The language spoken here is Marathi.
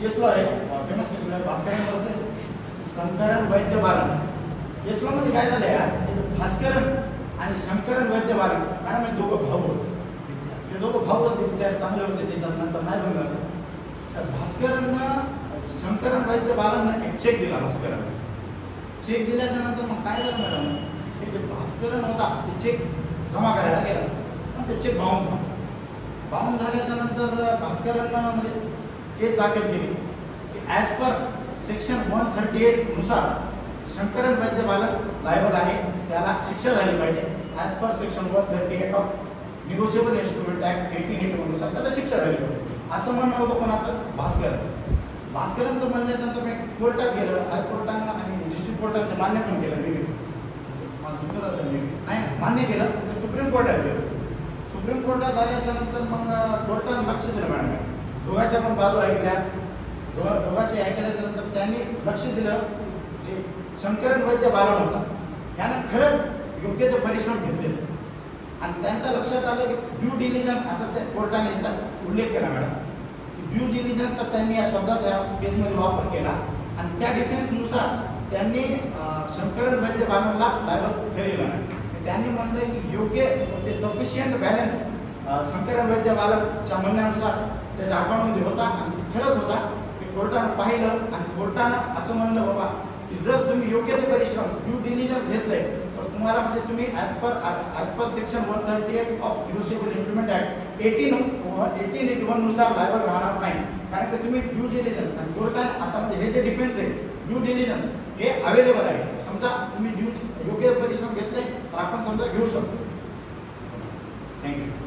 केस लॉ आहे, फेमस केस लॉ आहे भास्करन वर्सेस शंकरन वैद्य बालन. केस लॉ मध्ये काय झालं आहे, भास्करन आणि शंकरन वैद्य बालन कारण मी दोघं भाऊ होते. ते दोघं भाऊ होते, विचार चांगले होते, त्याच्यानंतर नाही बनलं असं. तर भास्करनं शंकरन वैद्य बालननं एक चेक दिला. भास्करन चेक दिल्याच्या नंतर मग काय झालं मॅडम, की जे भास्करन होता ते चेक जमा करायला गेला, पण ते चेक बाउन्स झाला. बाउन्स झाल्याच्या नंतर भास्करनं म्हणजे केस दाखल केली की ॲज पर सेक्शन 138 नुसार शंकरन वैद्य बालन लायबल आहे, त्याला शिक्षा झाली पाहिजे. As per section 138 of negotiable instrument act 1881 नुसार त्याला शिक्षा झाली पाहिजे असं म्हणणं होतं कोणाचं, भास्करचं. भास्करचं म्हणल्यानंतर मी कोर्टात गेलं, हायकोर्टानं आणि डिस्ट्रिक्ट कोर्टाने मान्य पण केलं. मला चुकत असेल नाही मान्य केलं, तर सुप्रीम कोर्टात गेलं. सुप्रीम कोर्टात आल्याच्या नंतर मग कोर्टानं लक्ष दिलं मॅडम, दोघांच्या पण बाजू ऐकल्या. दोघांचे ऐकल्यानंतर त्यांनी लक्ष दिलं जे शंकरन वैद्य बालन होता यानं खरंच योग्य ते परिश्रम घेतले आणि त्यांच्या लक्षात आलं की ड्यू डिलिजन्स असं त्या कोर्टाने याचा उल्लेख केला मॅडम. ड्यू डिलिजन्सचा त्यांनी या शब्दात या केसमध्ये वापर केला आणि त्या डिफेन्सनुसार त्यांनी शंकरन वैद्य बालनला लायबल ठरविलं नाही. त्यांनी म्हटलं की योग्य ते सफिशियंट बॅलन्स शंकरन वैद्य बालनच्या म्हणण्यानुसार त्याच्या अकाउंटमध्ये होता आणि खरंच होता. ते कोर्टानं पाहिलं आणि कोर्टानं असं म्हणलं बाबा की जर तुम्ही योग्य ते परिश्रम ड्यू डिलिजन्स घेतले तर तुम्हाला म्हणजे तुम्ही as per section 138 of negotiable instrument act 1881 नुसार लायबल राहणार नाही, कारण की तुम्ही ड्यू डिलिजन्स आणि कोर्टाने आता म्हणजे हे जे डिफेन्स आहे ड्यू डिलिजन्स हे अवेलेबल आहे. समजा तुम्ही योग्य परिश्रम घेतले तर आपण समजा घेऊ शकतो. थँक्यू.